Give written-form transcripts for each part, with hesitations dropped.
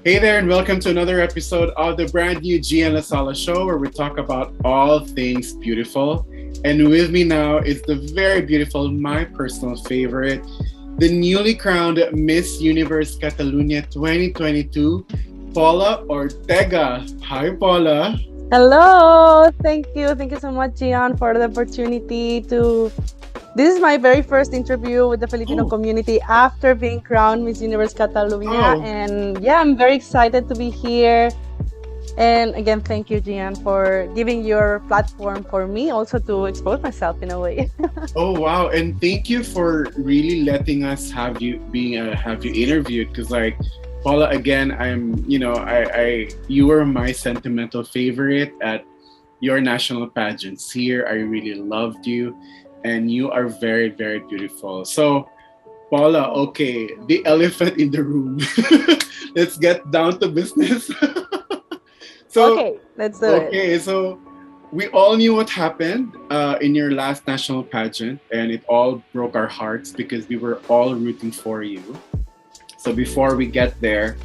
Hey there, and welcome to another episode of the brand new Jian Lasala show where we talk about all things beautiful. And with me now is the very beautiful, my personal favorite, the newly crowned Miss Universe Catalunya 2022, Paula Ortega. Hi, Paula. Hello. Thank you. Thank you so much, Gian, for the opportunity to. This is my very first interview with the Filipino Oh, community after being crowned Miss Universe Catalunya. oh, And yeah, I'm very excited to be here. And again, thank you, Gian, for giving your platform for me also to expose myself in a way. oh, wow! And thank you for really letting us have you interviewed because Paula, again, you were my sentimental favorite at your national pageants here. I really loved you, and you are very, very beautiful. So, Paula, okay, the elephant in the room. Let's get down to business. So, Okay, let's do it. okay, so we all knew what happened in your last national pageant, and it all broke our hearts because we were all rooting for you. So before we get there,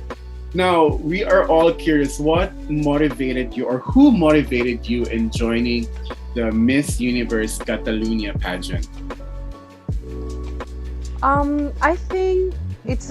now we are all curious what motivated you or who motivated you in joining the Miss Universe Catalunya pageant? I think it's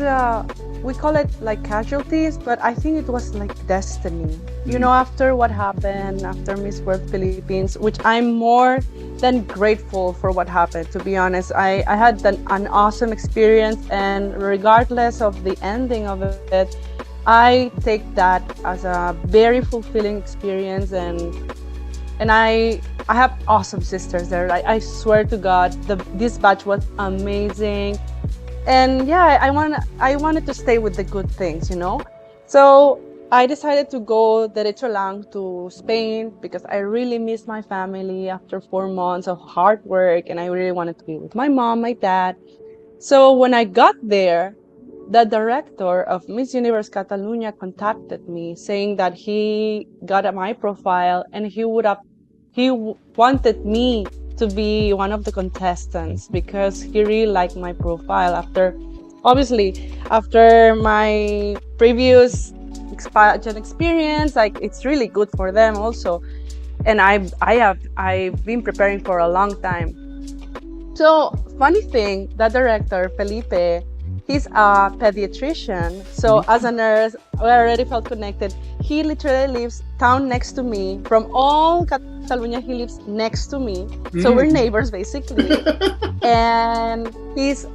we call it like casualties, but I think it was like destiny. You Mm, know, after what happened after Miss World Philippines, which I'm more than grateful for what happened. To be honest, I had an awesome experience, and regardless of the ending of it, I take that as a very fulfilling experience, and I have awesome sisters there. I swear to God, this batch was amazing. And yeah, I wanted to stay with the good things, you know. So I decided to go derecho lang to Spain because I really miss my family after 4 months of hard work, and I really wanted to be with my mom, my dad. So when I got there, the director of Miss Universe Catalunya contacted me saying that he got at my profile and wanted me to be one of the contestants because he really liked my profile after my previous pageant experience. Like, it's really good for them also, and I've been preparing for a long time. So, funny thing, the director, Felipe, he's a pediatrician. So, mm, as a nurse, I already felt connected. He literally lives town next to me. From all Catalonia, he lives next to me. So, we're mm. neighbors basically. And he's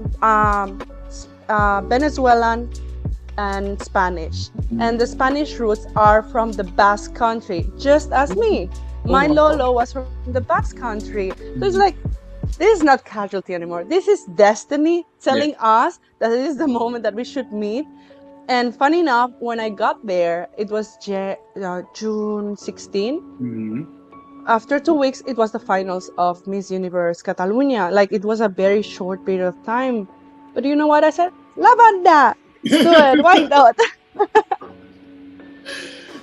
Venezuelan and Spanish. And the Spanish roots are from the Basque country, just as me. Oh, My wow. Lolo was from the Basque country. So it's like, this is not casualty anymore. This is destiny Yeah. telling us that it is the moment that we should meet. And funny enough, when I got there, it was June 16. Mhm. After 2 weeks, it was the finals of Miss Universe Catalunya. Like, it was a very short period of time. But you know what I said? Lavanda! Let's do it. Why not?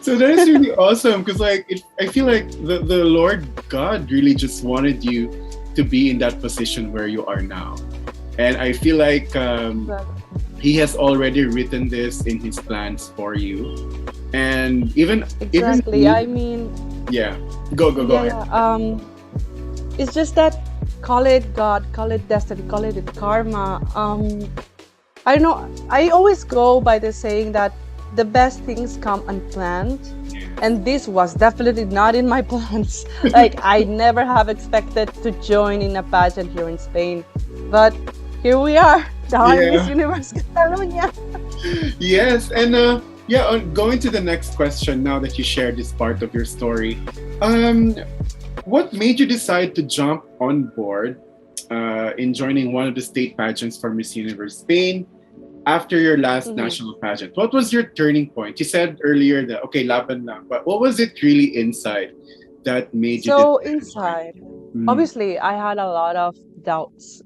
So that is really awesome because I feel like the Lord God really just wanted you to be in that position where you are now. And I feel like he has already written this in his plans for you. And even Exactly. me, I mean, yeah. Go yeah, ahead. yeah. It's just that, call it God, call it destiny, call it karma. I know I always go by the saying that the best things come unplanned, and this was definitely not in my plans. Like, I never have expected to join in a pageant here in Spain, but here we are, darn Miss Yeah. Universe Catalonia. Yes. And yeah, going to the next question now that you shared this part of your story. Um what made you decide to jump on board in joining one of the state pageants for Miss Universe Spain after your last Mhm. national pageant? What was your turning point? You said earlier that okay, laban lang, but what was it really inside that made you So decide to join? inside, Mm, obviously, I had a lot of doubts.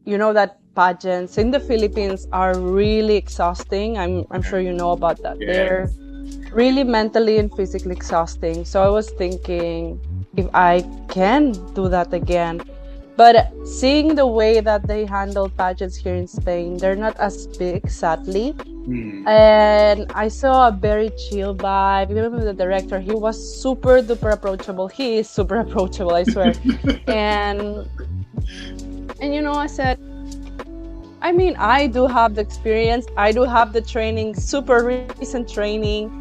You know that pageants in the Philippines are really exhausting. I'm yeah, sure you know about that. They're yes. really mentally and physically exhausting. So I was thinking if I can do that again. But seeing the way that they handle pageants here in Spain, they're not as big, sadly. Mm. And I saw a very chill vibe. Even with the director, he was super duper approachable. He is super approachable, I swear. and you know, I said, I mean, I do have the experience, I do have the training, super recent training,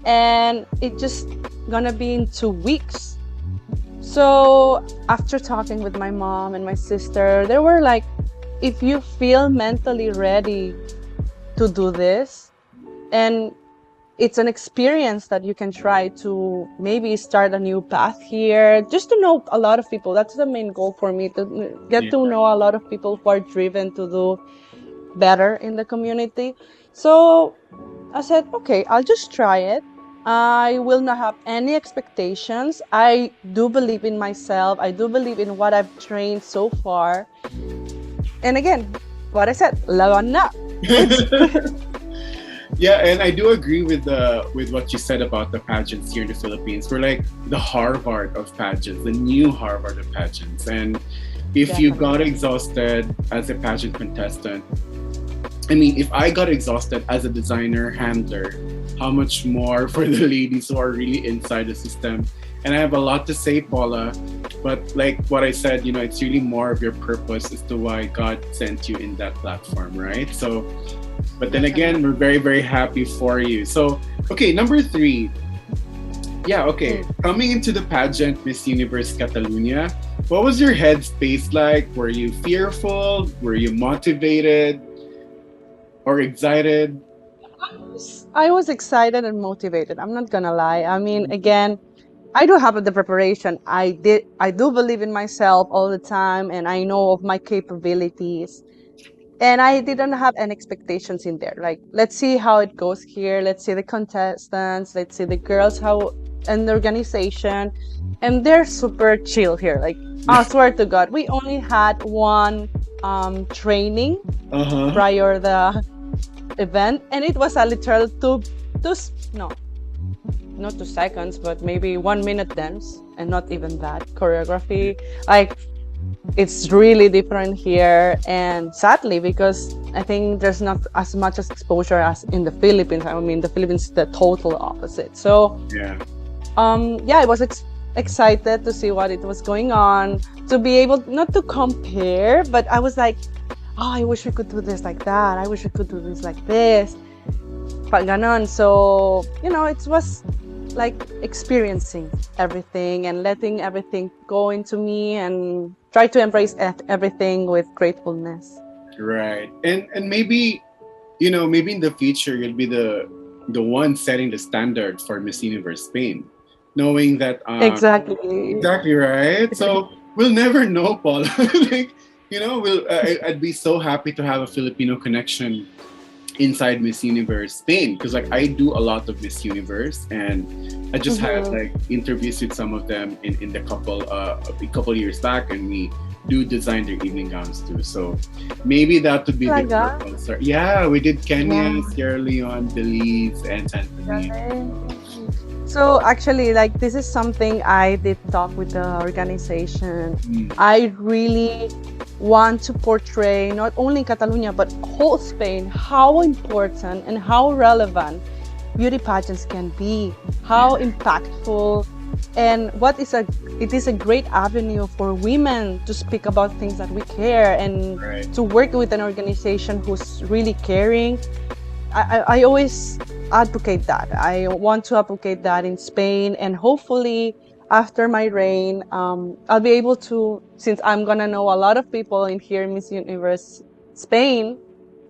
and it just gonna be in 2 weeks. So after talking with my mom and my sister, they were like, if you feel mentally ready to do this, and it's an experience that you can try to maybe start a new path here, just to know a lot of people. That's the main goal for me, to get to know a lot of people who are driven to do better in the community. So I said, okay, I'll just try it. I will not have any expectations. I do believe in myself. I do believe in what I've trained so far. And again, what I said, laban na. Yeah, and I do agree with what you said about the pageants here in the Philippines. We're like the Harvard of pageants, the new Harvard of pageants. And if you got exhausted as a pageant contestant, I mean, if I got exhausted as a designer handler, how much more for the ladies who are really inside the system? And I have a lot to say, Paula, but like what I said, you know, it's really more of your purpose as to why God sent you in that platform, right? So, but then again, we're very, very happy for you. So, okay, number 3. Yeah, okay. Coming into the pageant, Miss Universe Catalunya, what was your headspace like? Were you fearful? Were you motivated or excited? I was excited and motivated. I'm not gonna lie. I mean, again, I do have the preparation. I do believe in myself all the time, and I know of my capabilities. And I didn't have any expectations in there. Like, let's see how it goes here. Let's see the contestants. Let's see the girls, how, and the organization. And they're super chill here. Like, I swear to God, we only had one training prior the event, and it was a literal not 2 seconds, but maybe 1 minute dance, and not even that choreography. Like, it's really different here, and sadly, because I think there's not as much as exposure as in the Philippines. I mean, the Philippines is the total opposite. So I was excited to see what it was going on, to be able not to compare, but I was like, oh, I wish we could do this like that. I wish we could do this like this. Pag ganon. So, you know, it was like experiencing everything and letting everything go into me and try to embrace everything with gratefulness. Right. And maybe, you know, maybe in the future you'll be the one setting the standard for Miss Universe Spain, knowing that exactly right. So we'll never know, Paula. Like, you know, I'd be so happy to have a Filipino connection inside Miss Universe Spain, because like I do a lot of Miss Universe, and I just had like interviews with some of them in the a couple years back, and we do design their evening gowns too. So maybe that would be the purpose. Yeah, we did Kenya, Sierra Leone, Belize, and Tanzania. So actually, like, this is something I did talk with the organization. I really want to portray not only Catalonia but whole Spain, how important and how relevant beauty pageants can be, how impactful, and it is a great avenue for women to speak about things that we care, and to work with an organization who's really caring. I always advocate that. I want to advocate that in Spain, and hopefully after my reign, I'll be able to, since I'm gonna know a lot of people in here in Miss Universe Spain,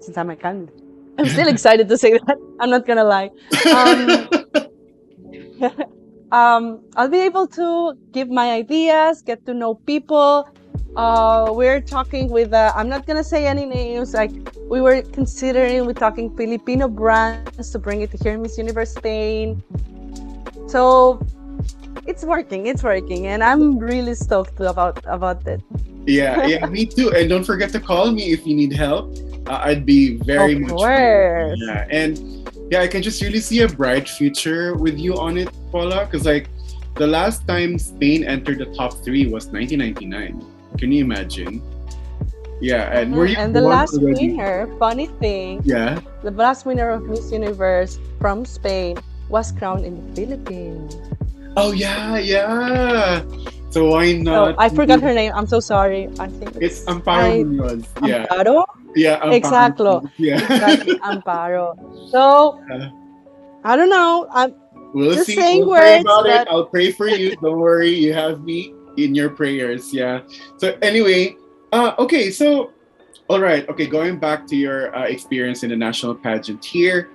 since I'm a candidate. I'm still excited to say that. I'm not gonna lie. I'll be able to give my ideas, get to know people. We're talking with, I'm not gonna say any names, like we were considering, we're talking Filipino brands to bring it here in Miss Universe Spain. So it's working, and I'm really stoked about it. Yeah, me too. And don't forget to call me if you need help. I'd be very much. Of course. Yeah, and I can just really see a bright future with you on it, Paula. Because like the last time Spain entered the top 3 was 1999. Can you imagine? Yeah, and were you And the born last already? winner, funny thing, Yeah. the last winner of Miss Universe from Spain was crowned in the Philippines. Oh yeah, yeah. So why So not? I forgot her name. I'm so sorry. I think It's it's Amparo I Munoz. Yeah, Amparo. yeah, Amparo Exactly, Munoz. Yeah. exactly, Amparo. So Yeah. I don't know. I'm We'll just see. saying We'll pray words, about it. but I'll pray for you. Don't worry. You have me in your prayers. Yeah. So anyway, okay. So all right. Okay. Going back to your experience in the national pageant here,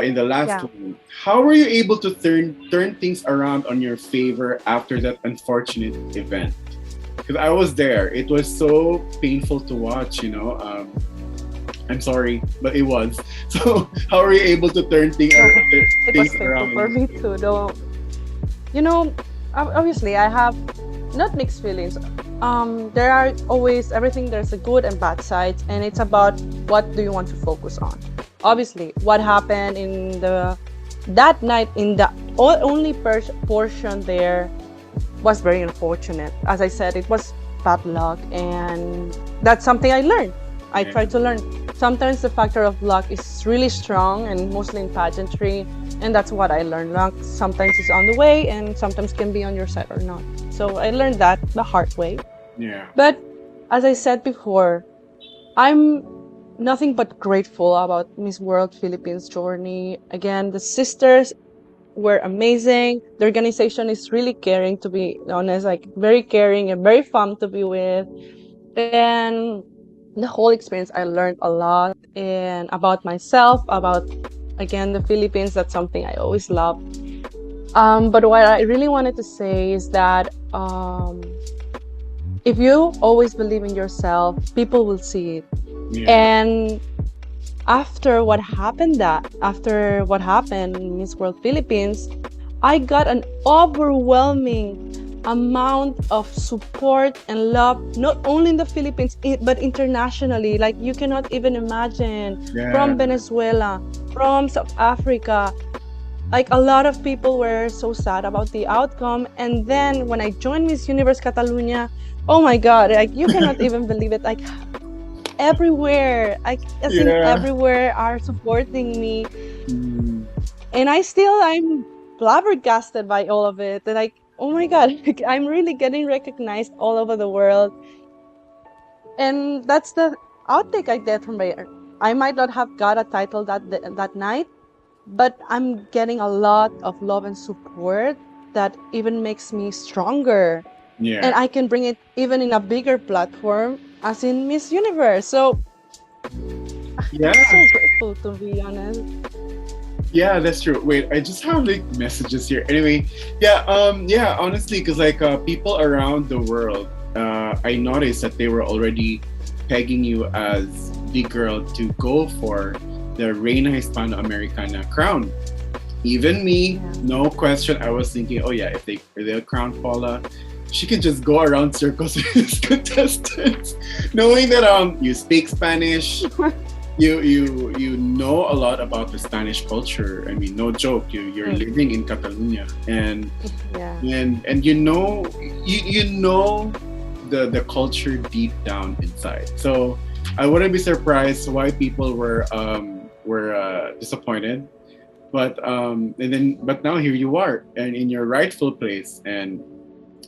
in the last yeah. one, how were you able to turn things around on your favor after that unfortunate event? Because I was there. It was so painful to watch. I'm sorry, but it was. So how are you able to turn No, it was things painful around? for me too. Though, you know, obviously I have not mixed feelings. There are always everything. There's a good and bad sides, and it's about what do you want to focus on. Obviously, what happened in the that night in the only portion there was very unfortunate. As I said, it was bad luck, and that's something I learned. I Yeah. try to learn. Sometimes the factor of luck is really strong, and mostly in pageantry, and that's what I learned. Luck sometimes is on the way, and sometimes can be on your side or not. So I learned that the hard way. Yeah. But as I said before, I'm nothing but grateful about Miss World Philippines journey. Again, the sisters were amazing. The organization is really caring, to be honest, like very caring and very fun to be with. And the whole experience, I learned a lot and about myself, about again the Philippines. That's something I always love. But what I really wanted to say is that if you always believe in yourself, people will see it. Yeah. And after what happened in Miss World Philippines, I got an overwhelming amount of support and love, not only in the Philippines, but internationally. Like you cannot even imagine. Yeah. From Venezuela, from South Africa. Like a lot of people were so sad about the outcome. And then when I joined Miss Universe Catalunya, oh my God, like you cannot even believe it. Like everywhere, I think Yeah. everywhere are supporting me. Mm. And I'm flabbergasted by all of it. And like, oh my God, like, I'm really getting recognized all over the world. And that's the outtake I get from it. I might not have got a title that night, but I'm getting a lot of love and support that even makes me stronger. Yeah. And I can bring it even in a bigger platform as in Miss Universe. So Yeah. I'm so grateful, to be honest. Yeah, that's true. Wait, I just have like messages here. Anyway, yeah, honestly, because people around the world, I noticed that they were already pegging you as the girl to go for the Reina Hispano-Americana crown. Even me, Yeah. no question, I was thinking, oh yeah, if they'll crown Paula, she can just go around circles with these contestants, knowing that you speak Spanish. You know a lot about the Spanish culture. I mean, no joke. You're living in Catalonia, and Yeah. you know the culture deep down inside. So I wouldn't be surprised why people were disappointed. But now here you are, and in your rightful place, and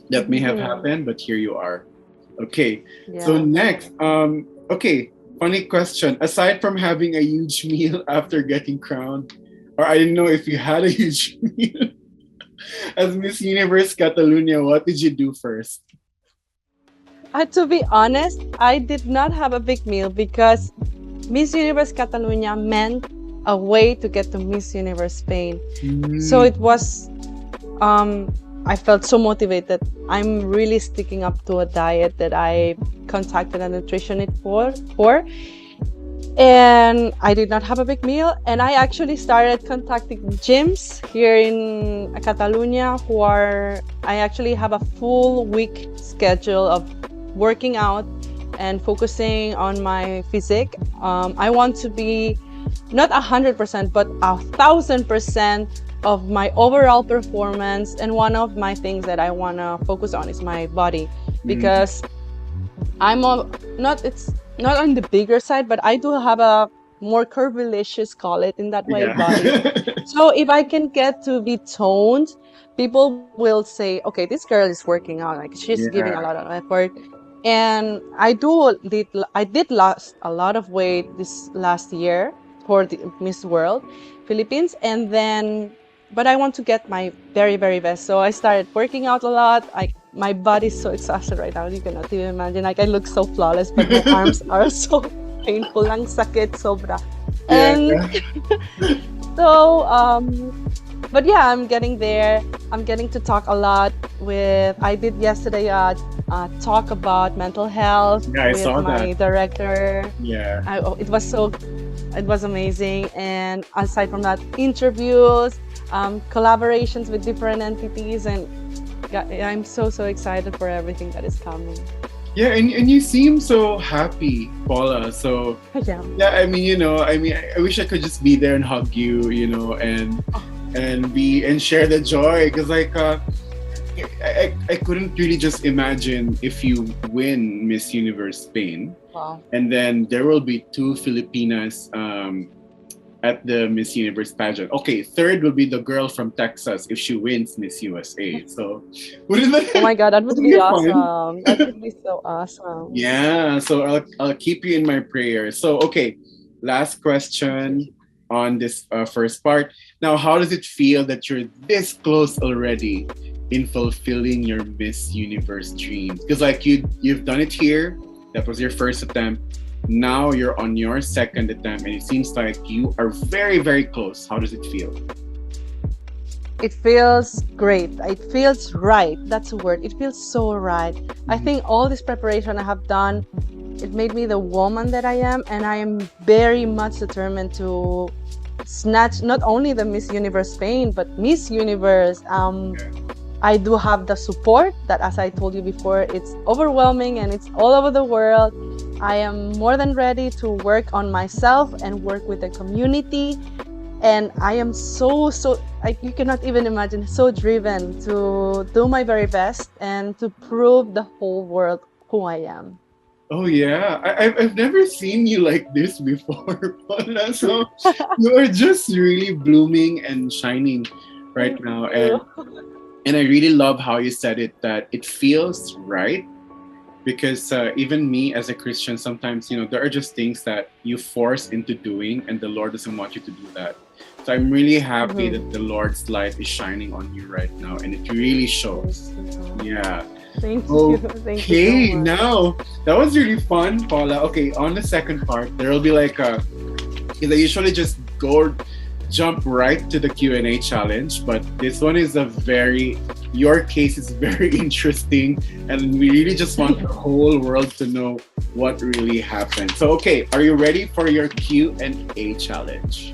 that may have happened, but here you are. Okay. So Yeah. next, okay. Funny question. Aside from having a huge meal after getting crowned, or I didn't know if you had a huge meal as Miss Universe Catalunya, what did you do first? To be honest, I did not have a big meal because Miss Universe Catalunya meant a way to get to Miss Universe Spain. So it was, I felt so motivated. I'm really sticking up to a diet that I contacted a nutritionist for. And I did not have a big meal. And I actually started contacting gyms here in Catalonia I actually have a full week schedule of working out and focusing on my physique. I want to be not 100%, but 1,000% of my overall performance. And one of my things that I want to focus on is my body, because I'm a, not it's not on the bigger side, but I do have a more curvilicious, call it in that way, Yeah. body. So if I can get to be toned, people will say, okay, this girl is working out, like she's giving a lot Yeah. of effort. And I did lost a lot of weight this last year for the Miss World Philippines, and then but I want to get my very, very best. So I started working out a lot. My body's so exhausted right now. You cannot even imagine. Like I look so flawless, but my arms are so painful. Ang sakit sobra. Yeah. And so but yeah, I'm getting there. I'm getting to talk a lot with. I did yesterday talk about mental health Yeah, I with saw that. my director. Yeah. It was amazing. And aside from that, interviews, collaborations with different entities, and yeah, I'm so excited for everything that is coming. Yeah, and you seem so happy, Paula. So Yeah. yeah, I mean, I wish I could just be there and hug you, and share the joy, because I couldn't really just imagine if you win Miss Universe Spain, Wow. and then there will be two Filipinas at the Miss Universe pageant. Okay, third will be the girl from Texas if she wins Miss USA. So wouldn't Oh my that God, that would wouldn't be be fun? awesome. That would be so awesome. Yeah, so I'll keep you in my prayers. So okay, last Thank you. question on this first part. Now, how does it feel that you're this close already in fulfilling your Miss Universe dreams? Because you've done it here. That was your first attempt. Now you're on your second attempt, and it seems like you are very, very close. How does it feel? It feels great. It feels right. That's a word. It feels so right. I Mhm. think all this preparation I have done, it made me the woman that I am, and I am very much determined to snatch not only the Miss Universe Spain, but Miss Universe. I do have the support that, as I told you before, it's overwhelming and it's all over the world. I am more than ready to work on myself and work with the community. And I am you cannot even imagine, so driven to do my very best and to prove the whole world who I am. Oh yeah, I've never seen you like this before, Paula. So you are just really blooming and shining right Thank now, you. and I really love how you said it, that it feels right, because even me as a Christian, sometimes there are just things that you force into doing, and the Lord doesn't want you to do that. So I'm really happy Mhm. that the Lord's light is shining on you right now, and it really Thank shows. you. Yeah. Thank you. Thank you so Okay, much. now that was really fun, Paula. Okay, on the second part, there will be like a. Because I usually just jump right to the Q&A challenge, but this one is your case is very interesting, and we really just want the whole world to know what really happened. So okay, are you ready for your Q&A challenge?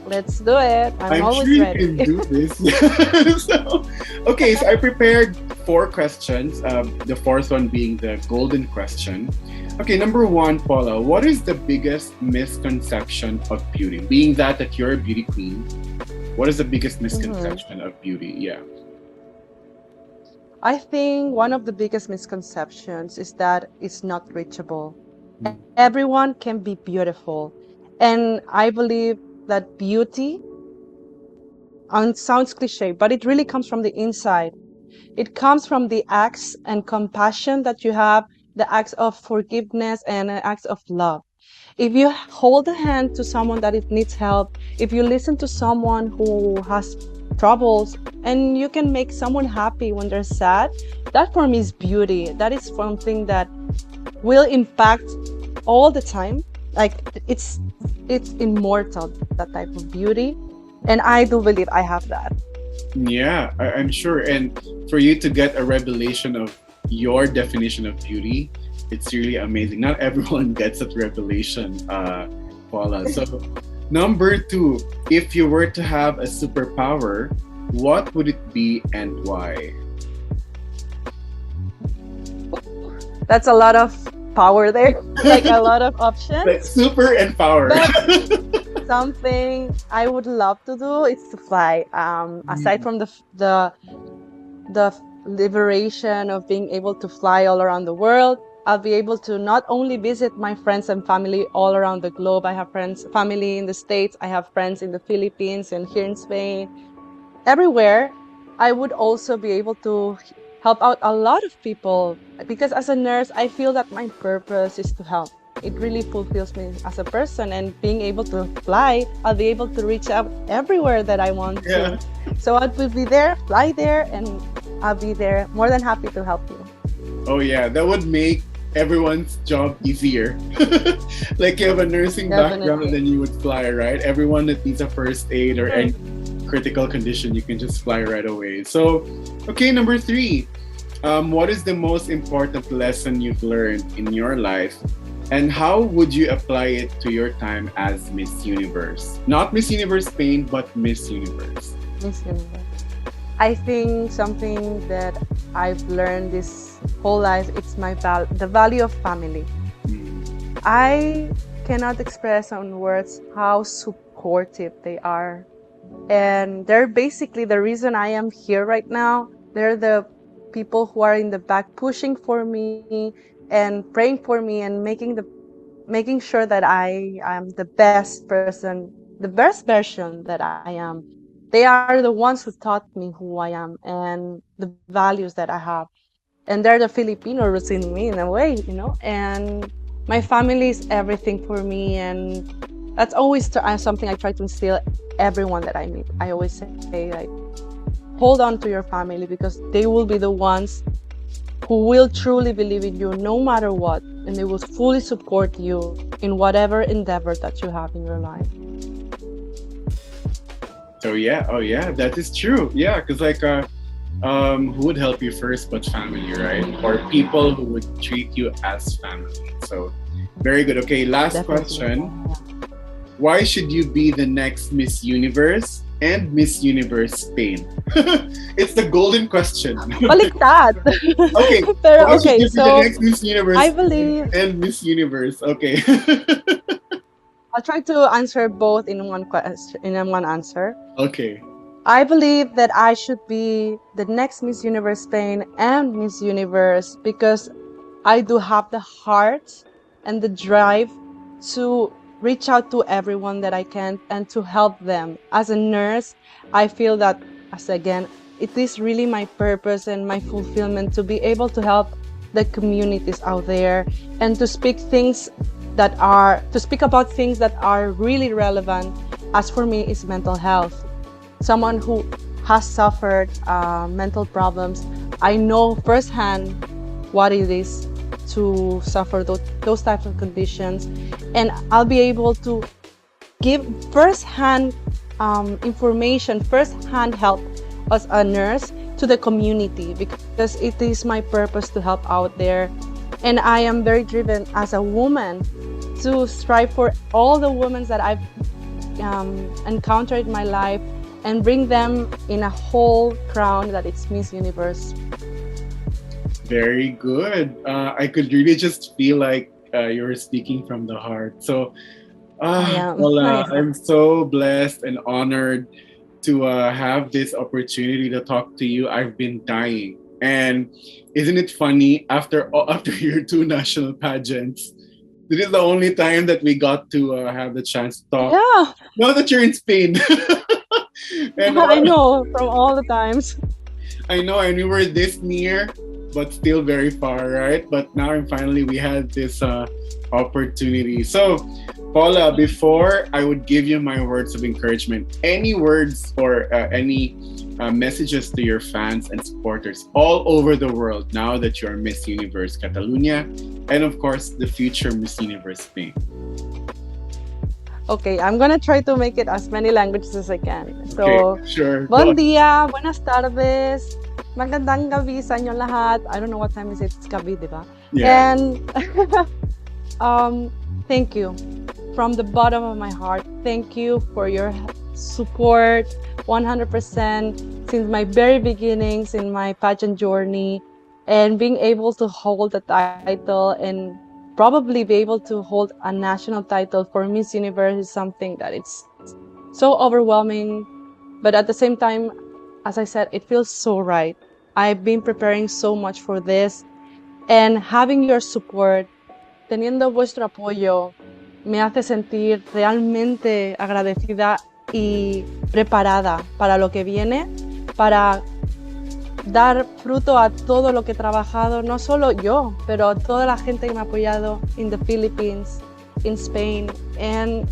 Let's do it. I'm I'm sure always you ready. can do this. So I prepared four questions. The fourth one being the golden question. Okay, number one, Paula, what is the biggest misconception of beauty? Being that you're a beauty queen, what is the biggest Mhm. misconception of beauty? Yeah. I think one of the biggest misconceptions is that it's not reachable. Mm. Everyone can be beautiful. And I believe that beauty, and it sounds cliche, but it really comes from the inside. It comes from the acts and compassion that you have, the acts of forgiveness and acts of love. If you hold a hand to someone that it needs help, if you listen to someone who has troubles, and you can make someone happy when they're sad, that for me is beauty. That is something that will impact all the time. Like it's immortal, that type of beauty. And I do believe I have that. Yeah, I'm sure. And for you to get a revelation of your definition of beauty, it's really amazing. Not everyone gets that revelation, Paula. So, number two, if you were to have a superpower, what would it be and why? That's a lot of power there, like a lot of options. Like super and power. But something I would love to do is to fly. Aside Mm, from the liberation of being able to fly all around the world, I'll be able to not only visit my friends and family all around the globe. I have family in the States. I have friends in the Philippines and here in Spain. Everywhere, I would also be able to help out a lot of people because as a nurse, I feel that my purpose is to help. It really fulfills me as a person, and being able to fly, I'll be able to reach out everywhere that I want Yeah. to. So I will be there, fly there, and I'll be there more than happy to help you. Oh yeah, that would make everyone's job easier. Like you have a nursing background, Definitely. then you would fly, right? Everyone that needs a first aid or any critical condition, you can just fly right away. So, okay, number three. What is the most important lesson you've learned in your life? And how would you apply it to your time as Miss Universe? Not Miss Universe Spain, but Miss Universe. Miss Universe. I think something that I've learned this whole life, it's the value of family. I cannot express on words how supportive they are. And they're basically the reason I am here right now. They're the people who are in the back pushing for me and praying for me and making sure that I am the best person, the best version that I am. They are the ones who taught me who I am and the values that I have. And they're the Filipinos in me in a way, and my family is everything for me. And that's always something I try to instill everyone that I meet. I always say, like, hold on to your family because they will be the ones who will truly believe in you no matter what, and they will fully support you in whatever endeavor that you have in your life. So yeah, oh yeah, that is true. Yeah, because like who would help you first but family, right? Or people who would treat you as family. So very good. Okay, last Definitely. question. Why should you be the next Miss Universe and Miss Universe Spain? It's the golden question. Baliktad. Okay, Pero why should okay, you be the so next Miss Universe I Spain believe and Miss Universe? Okay. I'll try to answer both in one question, in one answer. Okay. I believe that I should be the next Miss Universe Spain and Miss Universe because I do have the heart and the drive to reach out to everyone that I can and to help them. As a nurse, I feel that, as again, it is really my purpose and my fulfillment to be able to help the communities out there and to speak about things that are really relevant. As for me, is mental health. Someone who has suffered mental problems, I know firsthand what it is to suffer those types of conditions, and I'll be able to give firsthand information, firsthand help as a nurse to the community because it is my purpose to help out there. And I am very driven as a woman to strive for all the women that I've encountered in my life and bring them in a whole crown that it's Miss Universe. Very good. I could really just feel like you were speaking from the heart. So, I am. I Paula, am. I'm so blessed and honored to have this opportunity to talk to you. I've been dying, and isn't it funny? After your two national pageants, this is the only time that we got to have the chance to talk. Yeah, Now that you're in Spain, and I know from all the times. I know, and we were this near, but still very far, right? But now, and finally, we had this opportunity. So, Paula, before I would give you my words of encouragement, any words or any messages to your fans and supporters all over the world now that you're Miss Universe Catalunya and, of course, the future Miss Universe Spain? Okay, I'm gonna try to make it as many languages as I can. Okay, So, sure. Go bon on. dia, buenas tardes, magandang gabi sa inyo lahat. I don't know what time is it. It's gabi, di ba? Yeah. And thank you from the bottom of my heart. Thank you for your support 100% since my very beginnings in my pageant journey, and being able to hold the title and probably be able to hold a national title for Miss Universe is something that it's so overwhelming. But at the same time, as I said, it feels so right. I've been preparing so much for this. And having your support, teniendo vuestro apoyo, me hace sentir realmente agradecida y preparada para lo que viene, para dar fruto a todo lo que he trabajado, no solo yo, pero toda la gente que me ha apoyado in the Philippines, in Spain, and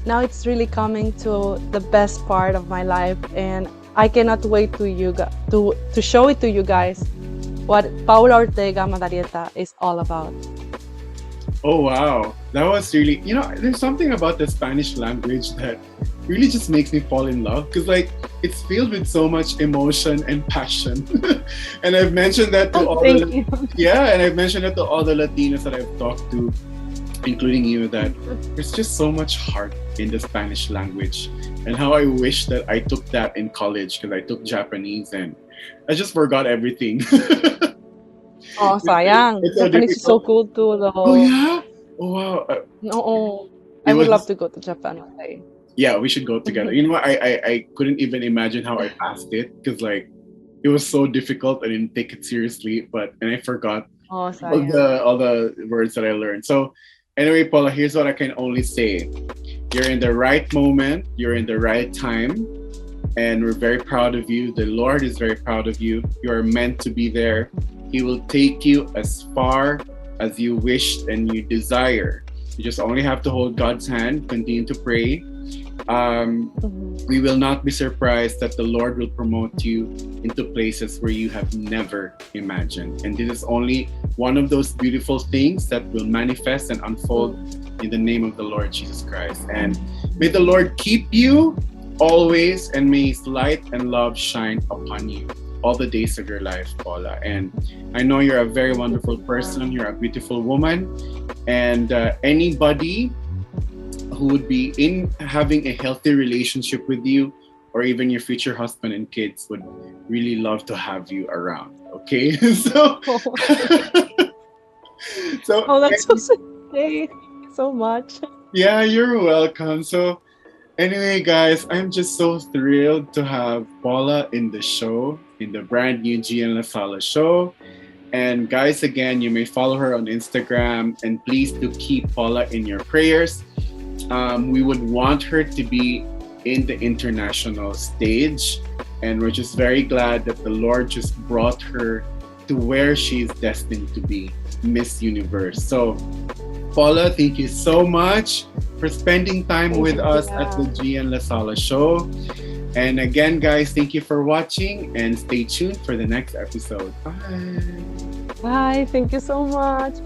now it's really coming to the best part of my life, and I cannot wait to show it to you guys what Paula Ortega Madarieta is all about. Oh wow, that was really, there's something about the Spanish language that really just makes me fall in love, because like it's filled with so much emotion and passion. And I've mentioned that to and I've mentioned it to all the Latinos that I've talked to, including you, that there's just so much heart in the Spanish language, and how I wish that I took that in college, because I took Japanese and I just forgot everything. Oh, sayang. It's so Japanese is so difficult. cool too, though. Oh yeah. Oh wow. No, It I would was love to go to Japan one day. Yeah, we should go together. You know what? I couldn't even imagine how I passed it, because like it was so difficult. I didn't take it seriously, and I forgot Oh, all sayang. the words that I learned. So anyway, Paula, here's what I can only say. You're in the right moment, you're in the right time, and we're very proud of you. The Lord is very proud of you. You are meant to be there. He will take you as far as you wished and you desire. You just only have to hold God's hand, continue to pray. We will not be surprised that the Lord will promote you into places where you have never imagined. And this is only one of those beautiful things that will manifest and unfold in the name of the Lord Jesus Christ. And may the Lord keep you always, and may His light and love shine upon you all the days of your life, Paula. And I know you're a very wonderful person. You're a beautiful woman. And anybody who would be in having a healthy relationship with you, or even your future husband and kids, would really love to have you around. Okay? So, Oh, that's so sweet. Thank you so much. Yeah, you're welcome. So anyway, guys, I'm just so thrilled to have Paula in the show, in the brand new Jian Lasala show. And guys, again, you may follow her on Instagram, and please do keep Paula in your prayers. We would want her to be in the international stage, and we're just very glad that the Lord just brought her to where she's destined to be, Miss Universe. So Paula, thank you so much for spending time with us at the Jian Lasala show. And again, guys, thank you for watching, and stay tuned for the next episode. Bye. Bye. Thank you so much.